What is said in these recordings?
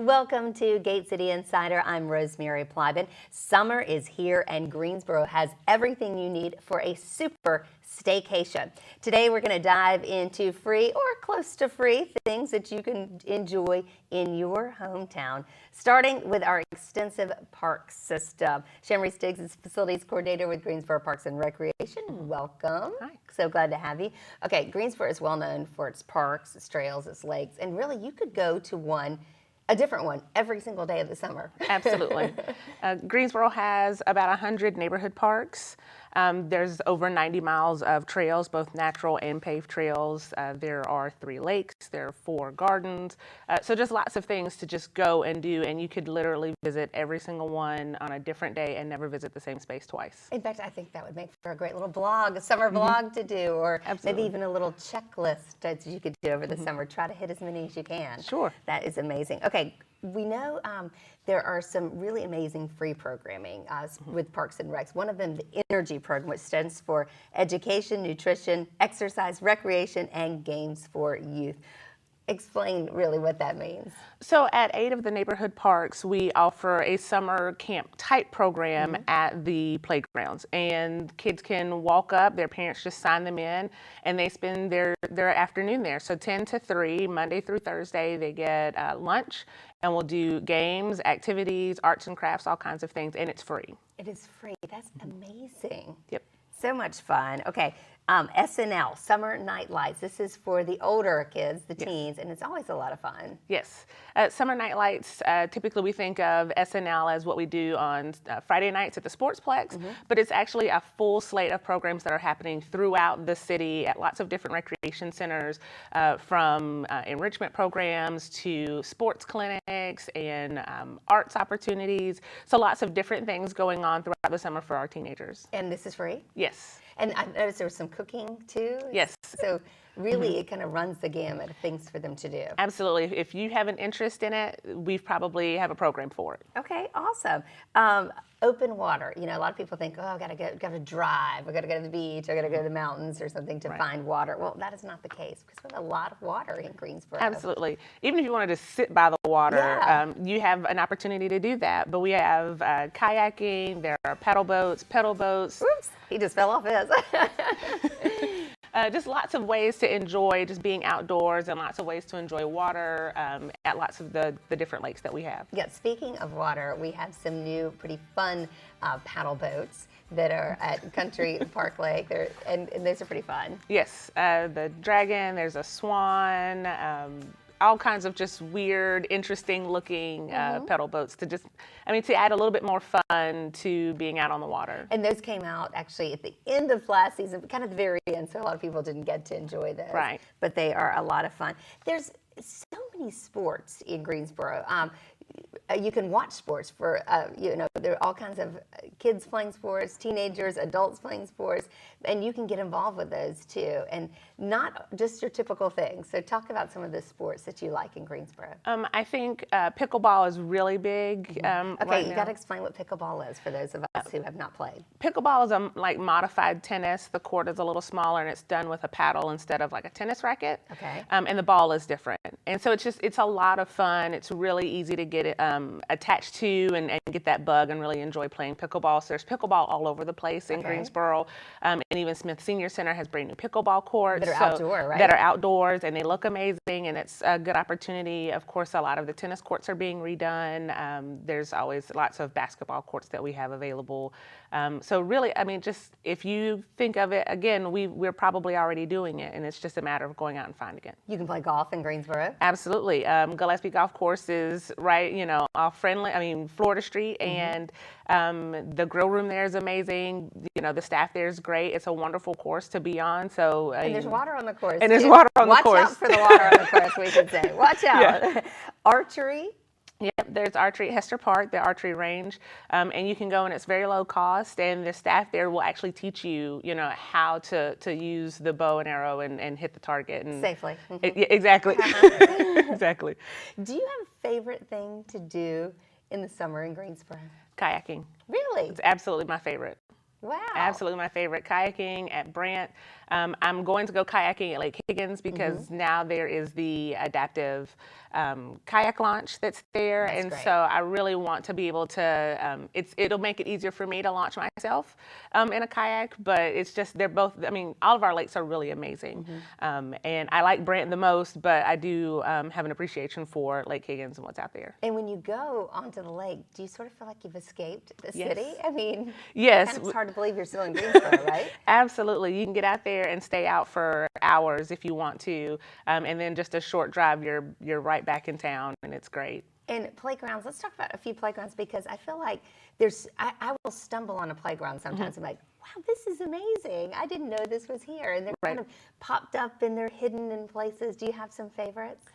Welcome to Gate City Insider. I'm Rosemary Plybon. Summer is here and Greensboro has everything you need for a super staycation. Today we're going to dive into free or close to free things that you can enjoy in your hometown, starting with our extensive park system. Shamri Stiggs is Facilities Coordinator with Greensboro Parks and Recreation. Welcome. Hi. So glad to have you. Okay, Greensboro is well known for its parks, its trails, its lakes, and really you could go to a different one every single day of the summer. Absolutely. Greensboro has about 100 neighborhood parks. There's over 90 miles of trails, both natural and paved trails. There are 3 lakes, there are 4 gardens. So just lots of things to just go and do, and you could literally visit every single one on a different day and never visit the same space twice. In fact, I think that would make for a great little blog, a summer blog to do, or maybe even a little checklist that you could do over the summer. Try to hit as many as you can. Sure. That is amazing. Okay, we know there are some really amazing free programming with Parks and Recs. One of them, the Energy Program, which stands for Education, Nutrition, Exercise, Recreation, and Games for Youth. Explain really what that means. So at 8 of the neighborhood parks, we offer a summer camp type program at the playgrounds, and kids can walk up, their parents just sign them in, and they spend their afternoon there. So 10 to 3, Monday through Thursday, they get lunch, and we'll do games, activities, arts and crafts, all kinds of things, and it's free. It is free. That's amazing. Yep. So much fun. Okay, SNL, Summer Night Lights. This is for the older kids, the teens, and it's always a lot of fun. Yes. Summer Night Lights, typically we think of SNL as what we do on Friday nights at the Sportsplex, but it's actually a full slate of programs that are happening throughout the city at lots of different recreation centers, from enrichment programs to sports clinics and arts opportunities. So lots of different things going on throughout the summer for our teenagers. And this is free? Yes. And I noticed there was some cooking too. Yes. So really it kind of runs the gamut of things for them to do. Absolutely. If you have an interest in it, we probably have a program for it. Okay, awesome. Open water. You know, a lot of people think, oh, I gotta drive, I gotta go to the beach, I gotta go to the mountains or something to find water. Well, that is not the case because we have a lot of water in Greensboro. Absolutely. Even if you wanted to sit by the water, you have an opportunity to do that. But we have kayaking, there are pedal boats. Oops, he just fell off his. Just lots of ways to enjoy just being outdoors and lots of ways to enjoy water at lots of the different lakes that we have. Yeah, speaking of water, we have some new pretty fun paddle boats that are at Country Park Lake, and those are pretty fun. Yes, the Dragon, there's a Swan, all kinds of just weird, interesting looking pedal boats to add a little bit more fun to being out on the water. And those came out actually at the end of last season, kind of the very end, so a lot of people didn't get to enjoy those. Right. But they are a lot of fun. There's so many sports in Greensboro. You can watch sports for, there are all kinds of kids playing sports, teenagers, adults playing sports, and you can get involved with those too, and not just your typical things. So talk about some of the sports that you like in Greensboro. I think pickleball is really big. Okay, you got to explain what pickleball is for those of us who have not played. Pickleball is like modified tennis. The court is a little smaller and it's done with a paddle instead of like a tennis racket. Okay. And the ball is different. And so it's a lot of fun. It's really easy to get it attached to and get that bug and really enjoy playing pickleball. So there's pickleball all over the place in Greensboro. And even Smith Senior Center has brand new pickleball courts. That are outdoor, right? That are outdoors, and they look amazing, and it's a good opportunity. Of course, a lot of the tennis courts are being redone. There's always lots of basketball courts that we have available. So really, just if you think of it, again, we're probably already doing it, and it's just a matter of going out and finding it. You can play golf in Greensboro? Absolutely. Gillespie Golf Course is right, off Florida Street, and the grill room there is amazing. The staff there is great. It's a wonderful course to be on. So and there's water on the course. And there's water on the course. Watch out for the water on the course, we should say. Watch out. Yeah. Archery. Yep, there's archery at Hester Park, the archery range, and you can go and it's very low cost, and the staff there will actually teach you, how to use the bow and arrow and hit the target. And safely. Exactly. Exactly. Do you have a favorite thing to do in the summer in Greensboro? Kayaking. Really? It's absolutely my favorite. Wow. Absolutely my favorite. Kayaking at Brant. I'm going to go kayaking at Lake Higgins because now there is the adaptive kayak launch that's there. That's and great. so I really want to be able to, it'll make it easier for me to launch myself in a kayak, but it's just, they're both, I mean, all of our lakes are really amazing. And I like Brant the most, but I do have an appreciation for Lake Higgins and what's out there. And when you go onto the lake, do you sort of feel like you've escaped the Yes. city? I mean, Yes. kind of it's hard to believe you're still in Greensboro, right? Absolutely. You can get out there and stay out for hours if you want to. And then just a short drive, you're right back in town, and it's great. And playgrounds, let's talk about a few playgrounds because I feel like I will stumble on a playground sometimes and be like, wow, this is amazing. I didn't know this was here. And they're kind of popped up and they're hidden in places. Do you have some favorites?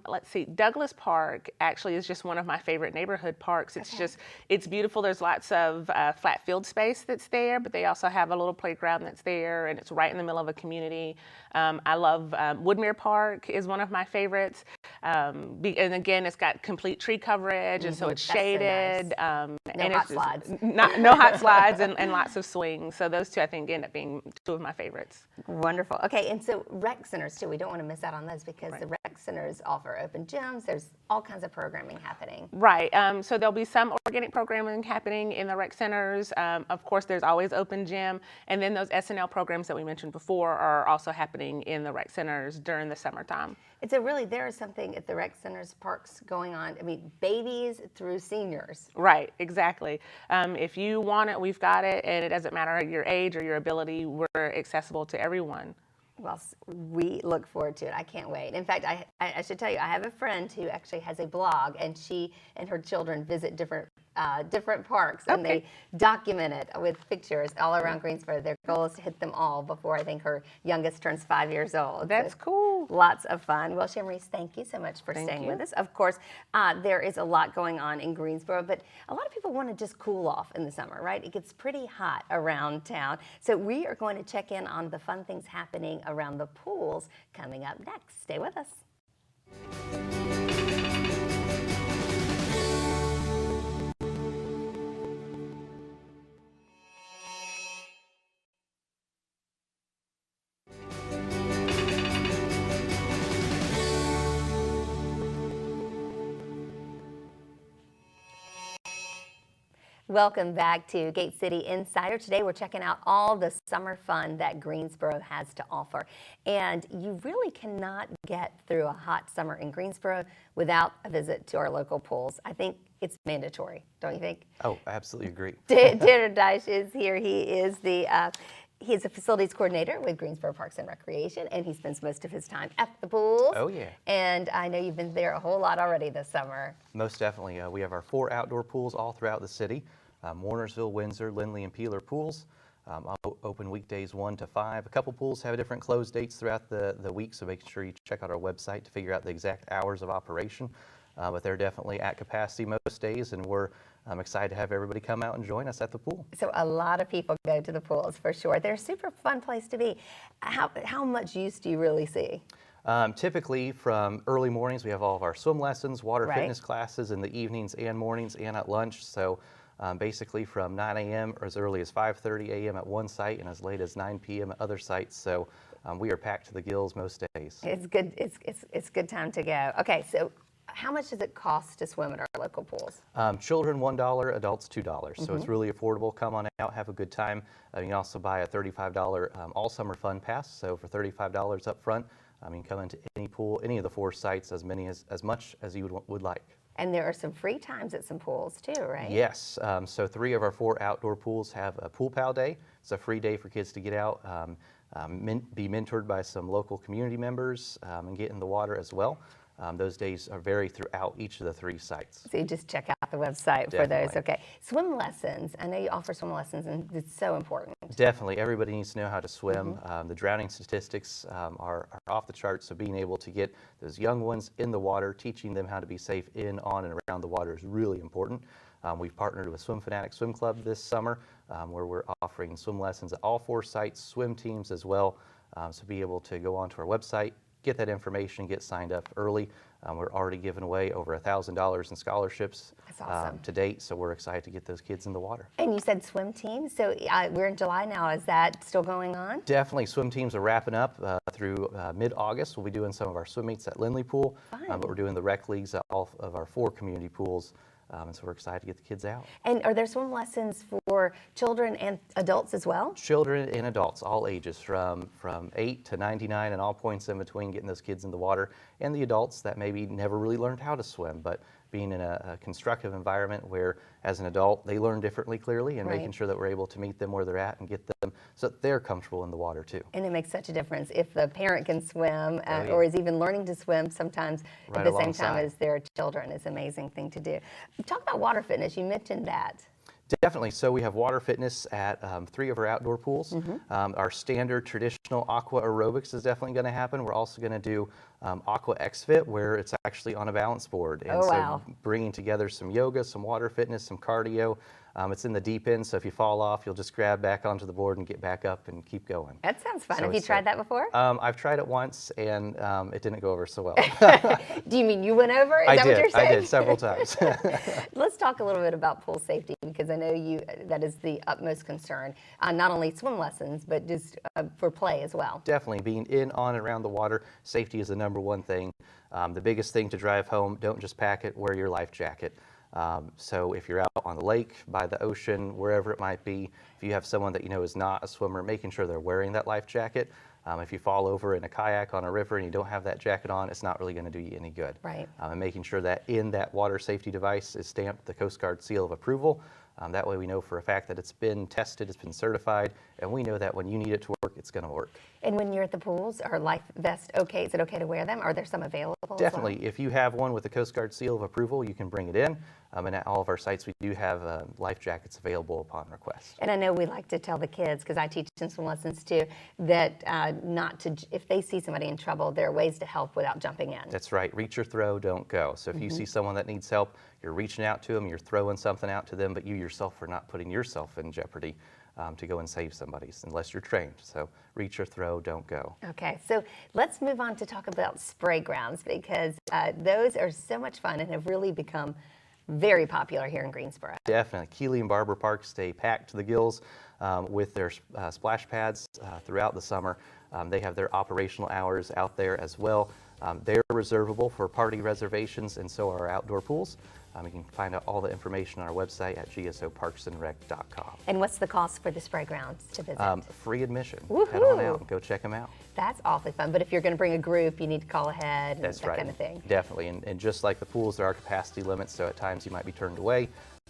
Let's see, Douglas Park actually is just one of my favorite neighborhood parks. It's just, it's beautiful. There's lots of flat field space that's there, but they also have a little playground that's there, and it's right in the middle of a community. I love Woodmere Park is one of my favorites. And again, it's got complete tree coverage, and so it's shaded. No and hot it's slides. No hot slides and lots of swings. So those two, I think, end up being two of my favorites. Wonderful. Okay, and so rec centers too. We don't want to miss out on those because the rec centers offer open gyms. There's all kinds of programming happening. Right. So there'll be some organic programming happening in the rec centers. Of course, there's always open gym, and then those SNL programs that we mentioned before are also happening in the rec centers during the summertime. And so really there is something at the rec centers parks going on. I mean, babies through seniors. Right, exactly. If you want it, we've got it, and it doesn't matter your age or your ability. We're accessible to everyone. Well, we look forward to it. I can't wait. In fact, I should tell you, I have a friend who actually has a blog, and she and her children visit different parks, and they document it with pictures all around Greensboro. Their goal is to hit them all before I think her youngest turns 5 years old. That's cool. Lots of fun. Well, Shamreese, thank you so much for staying with us. Of course, there is a lot going on in Greensboro, but a lot of people want to just cool off in the summer, right? It gets pretty hot around town. So we are going to check in on the fun things happening around the pools coming up next. Stay with us. Welcome back to Gate City Insider. Today we're checking out all the summer fun that Greensboro has to offer. And you really cannot get through a hot summer in Greensboro without a visit to our local pools. I think it's mandatory, don't you think? Oh, I absolutely agree. Tanner Dyche is here. He's a facilities coordinator with Greensboro Parks and Recreation, and he spends most of his time at the pools. Oh, yeah. And I know you've been there a whole lot already this summer. Most definitely. We have our 4 outdoor pools all throughout the city. Warnersville, Windsor, Lindley, and Peeler pools. Open weekdays 1 to 5. A couple pools have different close dates throughout the week, so make sure you check out our website to figure out the exact hours of operation. But they're definitely at capacity most days, and we're excited to have everybody come out and join us at the pool. So a lot of people go to the pools for sure. They're a super fun place to be. How much use do you really see? Typically from early mornings, we have all of our swim lessons, water Right. fitness classes in the evenings and mornings and at lunch. So basically from 9 a.m. or as early as 5:30 a.m. at one site and as late as 9 p.m. at other sites. So we are packed to the gills most days. It's good. It's good time to go. Okay, so how much does it cost to swim at our local pools? Children $1, adults $2. So it's really affordable. Come on out, have a good time. You can also buy a $35 all summer fun pass. So for $35 up front, you can come into any pool, any of the 4 sites, as much as you would like. And there are some free times at some pools too, right? Yes. So 3 of our 4 outdoor pools have a pool pal day. It's a free day for kids to get out, be mentored by some local community members, and get in the water as well. Those days are vary throughout each of the 3 sites. So you just check out the website for those. Definitely. Okay. Swim lessons. I know you offer swim lessons, and it's so important. Definitely. Everybody needs to know how to swim. The drowning statistics are off the charts, so being able to get those young ones in the water, teaching them how to be safe in, on, and around the water is really important. We've partnered with Swim Fanatic Swim Club this summer, where we're offering swim lessons at all 4 sites, swim teams as well. So be able to go onto our website, get that information, get signed up early. We're already giving away over $1,000 in scholarships That's awesome. to date, so we're excited to get those kids in the water. And you said swim teams, so we're in July now. Is that still going on? Definitely, swim teams are wrapping up through mid-August. We'll be doing some of our swim meets at Lindley Pool, but we're doing the rec leagues at all of our 4 community pools. And so we're excited to get the kids out. And are there swim lessons for children and adults as well? Children and adults, all ages, from 8 to 99 and all points in between, getting those kids in the water. And the adults that maybe never really learned how to swim, but being in a constructive environment where, as an adult, they learn differently clearly, and making sure that we're able to meet them where they're at and get them so that they're comfortable in the water too. And it makes such a difference if the parent can swim or is even learning to swim sometimes at the same time as their children. It's an amazing thing to do. Talk about water fitness. You mentioned that. Definitely. So we have water fitness at 3 of our outdoor pools. Our standard traditional aqua aerobics is definitely going to happen. We're also going to do aqua XFit, where it's actually on a balance board. And so bringing together some yoga, some water fitness, some cardio. It's in the deep end, so if you fall off, you'll just grab back onto the board and get back up and keep going. That sounds fun. So have you tried that before? I've tried it once, and it didn't go over so well. Do you mean you went over? Is that what you're saying? I did several times. Let's talk a little bit about pool safety, because I know that is the utmost concern, not only swim lessons, but just for play as well. Definitely. Being in, on, and around the water, safety is the #1 thing. The biggest thing to drive home, don't just pack it, wear your life jacket. So if you're out on the lake, by the ocean, wherever it might be, if you have someone that you know is not a swimmer, making sure they're wearing that life jacket. If you fall over in a kayak on a river and you don't have that jacket on, it's not really going to do you any good. Right. And making sure that in that water safety device is stamped the Coast Guard seal of approval. That way we know for a fact that it's been tested, it's been certified, and we know that when you need it to work, it's going to work. And when you're at the pools, are life vests okay? Is it okay to wear them? Are there some available Definitely. as well? If you have one with the Coast Guard seal of approval, you can bring it in. And at all of our sites, we do have life jackets available upon request. And I know we like to tell the kids, because I teach in some lessons too, that if they see somebody in trouble, there are ways to help without jumping in. That's right. Reach or throw, don't go. So if you see someone that needs help, you're reaching out to them, you're throwing something out to them, but you yourself are not putting yourself in jeopardy to go and save somebody, unless you're trained. So reach or throw, don't go. Okay, so let's move on to talk about spray grounds, because those are so much fun and have really become very popular here in Greensboro. Definitely. Keeley and Barber Park stay packed to the gills with their splash pads throughout the summer. They have their operational hours out there as well. They're reservable for party reservations, and so are our outdoor pools. You can find out all the information on our website at gsoparksandrec.com. And what's the cost for the spray grounds to visit? Free admission. Woohoo! Head on out and go check them out. That's awfully fun. But if you're going to bring a group, you need to call ahead and That's that right. kind of thing. Definitely. And just like the pools, there are capacity limits, so at times you might be turned away.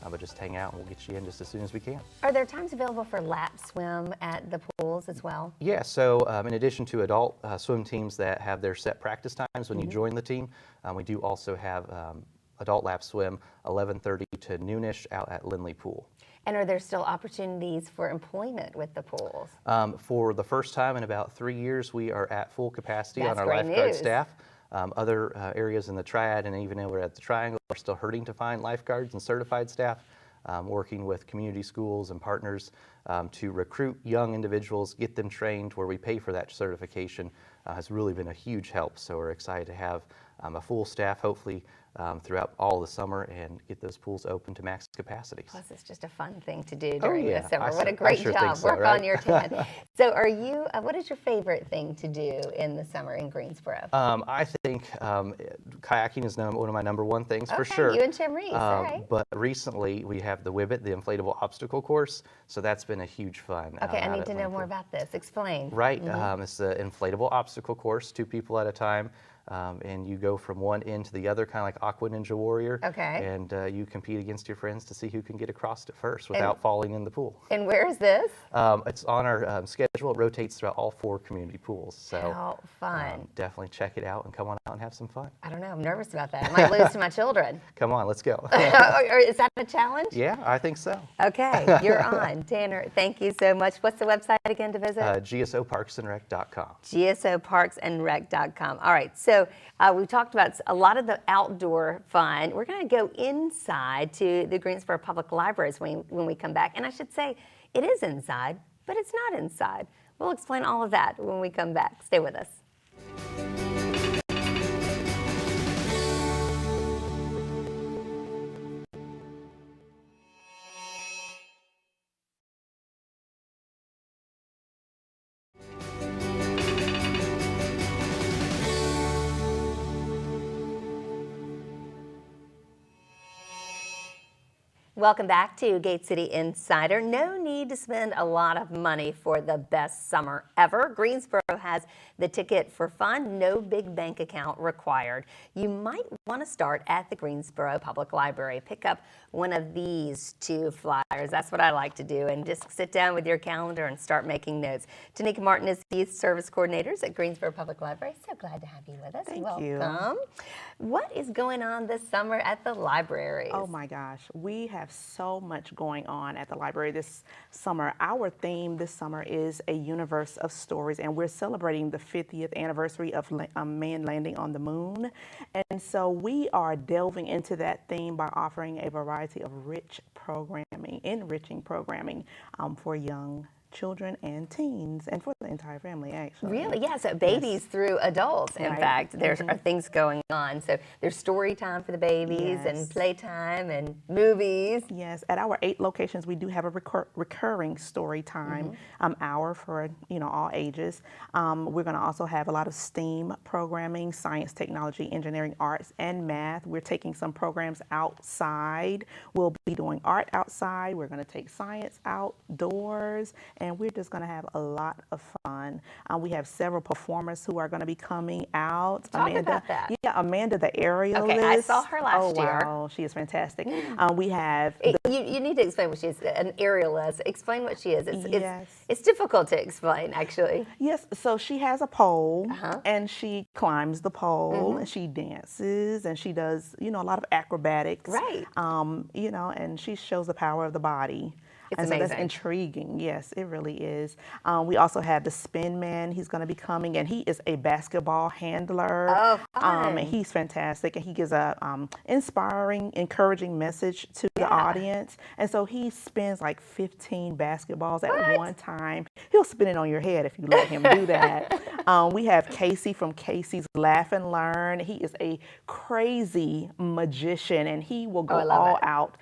But just hang out and we'll get you in just as soon as we can. Are there times available for lap swim at the pools as well? Yeah, so in addition to adult swim teams that have their set practice times when you join the team, we do also have adult lap swim 11:30 to noonish out at Lindley Pool. And are there still opportunities for employment with the pools? For the first time in about 3 years, we are at full capacity That's on our great lifeguard news. staff. Other areas in the Triad and even over at the Triangle are still hurting to find lifeguards and certified staff. Working with community schools and partners to recruit young individuals, get them trained where we pay for that certification has really been a huge help. So we're excited to have a full staff, hopefully, throughout all the summer and get those pools open to max capacity. Plus, it's just a fun thing to do during the summer. I What a sure great think job. so, Work right? on your tan. So are you, what is your favorite thing to do in the summer in Greensboro? I think kayaking is one of my #1 things for sure. You and Tim Reese, all right. But recently we have the Wibbit, the inflatable obstacle course. So that's been a huge fun. Okay, I out need at to know Lindley more Pool. about this. Explain. Right. It's an inflatable obstacle course, 2 people at a time. And you go from one end to the other, kind of like Aqua Ninja Warrior. Okay. And you compete against your friends to see who can get across it first without falling in the pool. And where is this? It's on our schedule. It rotates throughout all 4 community pools. So How fun. definitely check it out and come on out and have some fun. I don't know. I'm nervous about that. I might lose to my children. Come on, let's go. Or is that a challenge? Yeah, I think so. Okay, you're on. Tanner, thank you so much. What's the website again to visit? gsoparksandrec.com. gsoparksandrec.com. All right, so we talked about a lot of the outdoor fun. We're going to go inside to the Greensboro Public Libraries when we come back. And I should say, it is inside, but it's not inside. We'll explain all of that when we come back. Stay with us. Welcome back to Gate City Insider. No need to spend a lot of money for the best summer ever. Greensboro has the ticket for fun, no big bank account required. You might want to start at the Greensboro Public Library. Pick up one of these 2 flyers. That's what I like to do, and just sit down with your calendar and start making notes. Tanika Martin is Youth Service Coordinators at Greensboro Public Library. So glad to have you with us. Thank Welcome. you. What is going on this summer at the libraries? Oh my gosh, we have so much going on at the library this summer. Our theme this summer is a universe of stories, and we're celebrating the 50th anniversary of man landing on the moon. And so we are delving into that theme by offering a variety of enriching programming for young children and teens, and for the entire family, actually. Really? Yeah, so babies through adults, in Right. fact. There are things going on. So there's story time for the babies and Yes. playtime and movies. Yes, at our 8 locations, we do have a recurring story time hour for all ages. We're going to also have a lot of STEAM programming: science, technology, engineering, arts, and math. We're taking some programs outside. We'll be doing art outside. We're going to take science outdoors, and we're just going to have a lot of fun. We have several performers who are going to be coming out. Talk about that. Yeah, Amanda, the aerialist. Okay, I saw her last year. Oh wow, she is fantastic. We have You need to explain what she is. An aerialist. Explain what she is. Yes. It's difficult to explain, actually. Yes, so she has a pole, and she climbs the pole, and she dances, and she does, a lot of acrobatics. Right. And she shows the power of the body. It's and so that's amazing. intriguing. Yes, it really is. We also have the Spin Man. He's going to be coming, and he is a basketball handler. Oh, fun. And he's fantastic, and he gives a inspiring, encouraging message to the audience. And so he spins like 15 basketballs at one time. He'll spin it on your head if you let him do that. We have Casey from Casey's Laugh and Learn. He is a crazy magician, and he will go all out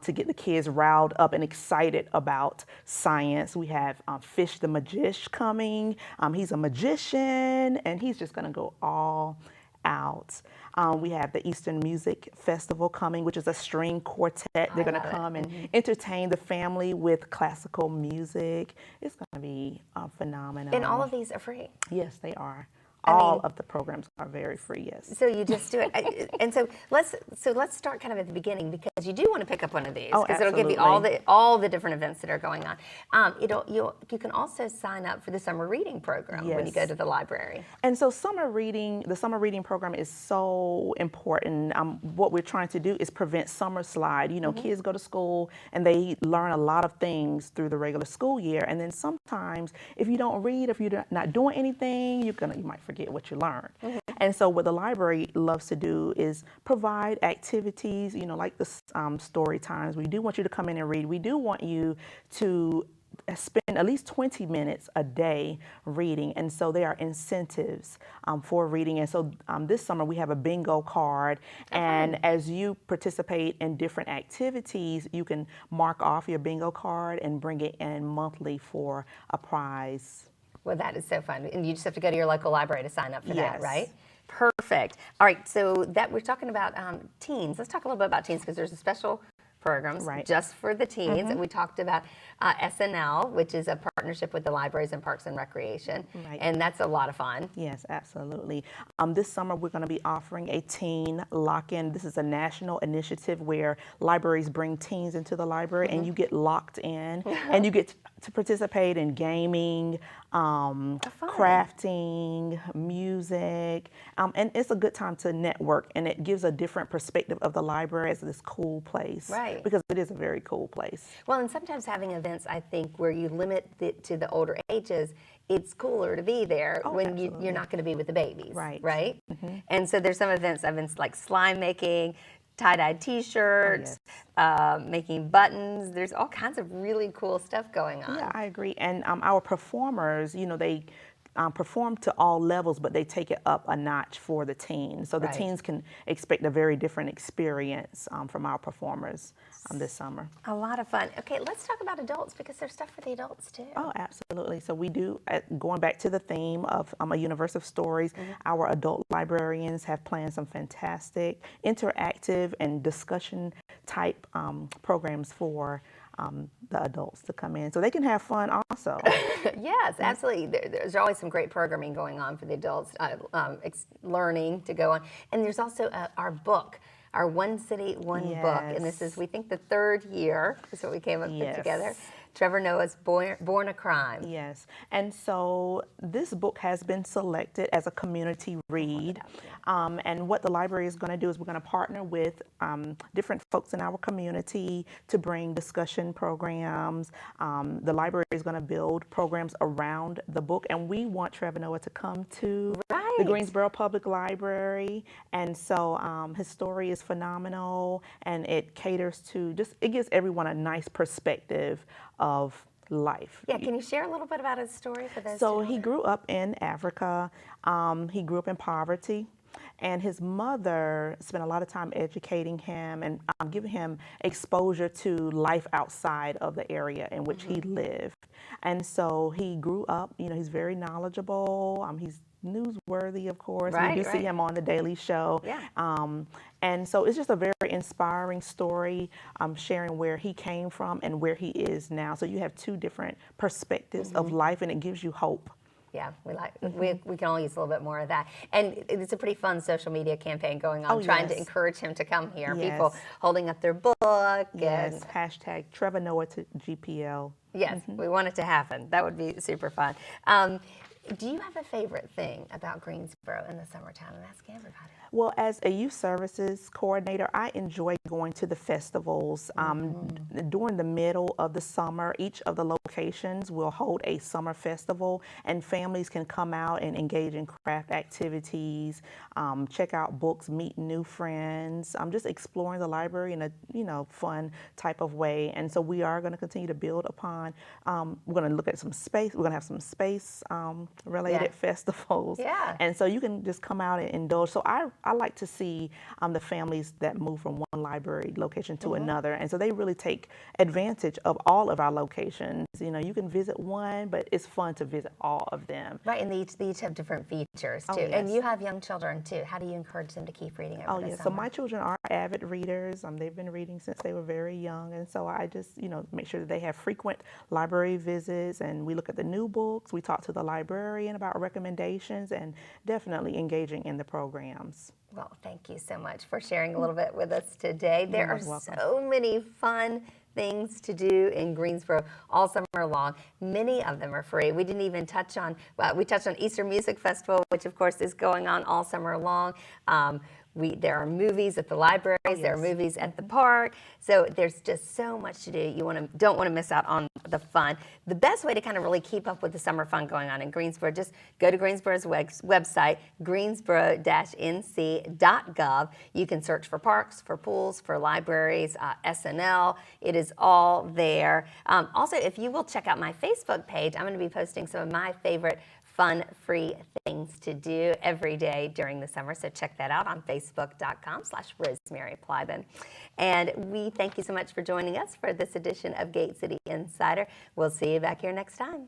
to get the kids riled up and excited about science. We have Fish the Magician coming. He's a magician, and he's just going to go all out. We have the Eastern Music Festival coming, which is a string quartet. They're going to come and entertain the family with classical music. It's going to be phenomenal. And all of these are free. Yes, they are. I All mean- of the programs are very free, yes. So you just do it. And so let's start kind of at the beginning, because you do want to pick up one of these, Oh, because it'll give you all the different events that are going on. You can also sign up for the summer reading program when you go Yes. to the library. And so the summer reading program is so important. What we're trying to do is prevent summer slide. Kids go to school and they learn a lot of things through the regular school year. And then sometimes if you don't read, if you're not doing anything, you might forget what you learned. And so what the library loves to do is provide activities, like the story times. We do want you to come in and read. We do want you to spend at least 20 minutes a day reading, and so there are incentives for reading. And so this summer we have a bingo card, and as you participate in different activities, you can mark off your bingo card and bring it in monthly for a prize. Well, that is so fun. And you just have to go to your local library to sign up for that, Yes. right? Perfect. All right, so that we're talking about teens. Let's talk a little bit about teens, because there's a special programs Right. just for the teens. And we talked about SNL, which is a partnership with the libraries and Parks and Recreation. Right. And that's a lot of fun. Yes, absolutely. This summer, we're going to be offering a teen lock-in. This is a national initiative where libraries bring teens into the library, and you get locked in, and you get to participate in gaming, crafting, music, and it's a good time to network, and it gives a different perspective of the library as this cool place. Right. Because it is a very cool place. Well, and sometimes having events, I think, where you limit it to the older ages, it's cooler to be there when you're not going to be with the babies. Right. Right? And so there's some events like slime making, tie-dye t-shirts, making buttons. There's all kinds of really cool stuff going on. Yeah, I agree. And our performers, they perform to all levels, but they take it up a notch for the teens. So the Right. teens can expect a very different experience from our performers this summer. A lot of fun. Okay, let's talk about adults, because there's stuff for the adults too. Oh, absolutely. So we do, going back to the theme of a universe of stories, our adult librarians have planned some fantastic interactive and discussion type programs for the adults to come in so they can have fun also. Yes, absolutely. There's always some great programming going on for the adults, learning to go on. And there's also our book, our One City, One Book. And this is, we think, the third year is what we came up with together. Trevor Noah's Born a Crime. Yes, and so this book has been selected as a community read. And what the library is going to do is we're going to partner with different folks in our community to bring discussion programs. The library is going to build programs around the book, and we want Trevor Noah to come to the Greensboro Public Library. And so his story is phenomenal, and it caters to it gives everyone a nice perspective of life. Yeah, can you share a little bit about his story for those? So he grew up in Africa. He grew up in poverty, and his mother spent a lot of time educating him and giving him exposure to life outside of the area in which he lived. And so he grew up, he's very knowledgeable. He's newsworthy, of course. We do see him on The Daily Show. And so it's just a very inspiring story, sharing where he came from and where he is now. So you have two different perspectives of life, and it gives you hope. Yeah, we can all use a little bit more of that. And it's a pretty fun social media campaign going on, trying to encourage him to come here. People holding up their book. Yes, hashtag Trevor Noah to GPL. Yes, we want it to happen. That would be super fun. Do you have a favorite thing about Greensboro in the summertime? I'm asking everybody. Well, as a youth services coordinator, I enjoy going to the festivals. During the middle of the summer, each of the locations will hold a summer festival, and families can come out and engage in craft activities, check out books, meet new friends, just exploring the library in a fun type of way. And so we are going to continue to build upon. We're going to look at some space. We're going to have some space related festivals. And so you can just come out and indulge. So I like to see the families that move from one library location to another. And so they really take advantage of all of our locations. You can visit one, but it's fun to visit all of them. Right, and they each have different features too. And you have young children too. How do you encourage them to keep reading over the summer? So my children are avid readers. They've been reading since they were very young. And so I just, make sure that they have frequent library visits, and we look at the new books. We talk to the librarian about recommendations, and definitely engaging in the programs. Well, thank you so much for sharing a little bit with us today. There are so many fun things to do in Greensboro all summer long. Many of them are free. We didn't even touch on, we touched on Easter Music Festival, which of course is going on all summer long. There are movies at the libraries, there are movies at the park, so there's just so much to do. You don't want to miss out on the fun. The best way to kind of really keep up with the summer fun going on in Greensboro, just go to Greensboro's website, greensboro-nc.gov. You can search for parks, for pools, for libraries, SNL. It is all there. Also, if you will check out my Facebook page, I'm going to be posting some of my favorite fun, free things to do every day during the summer. So check that out on facebook.com/Rosemary Plybon. And we thank you so much for joining us for this edition of Gate City Insider. We'll see you back here next time.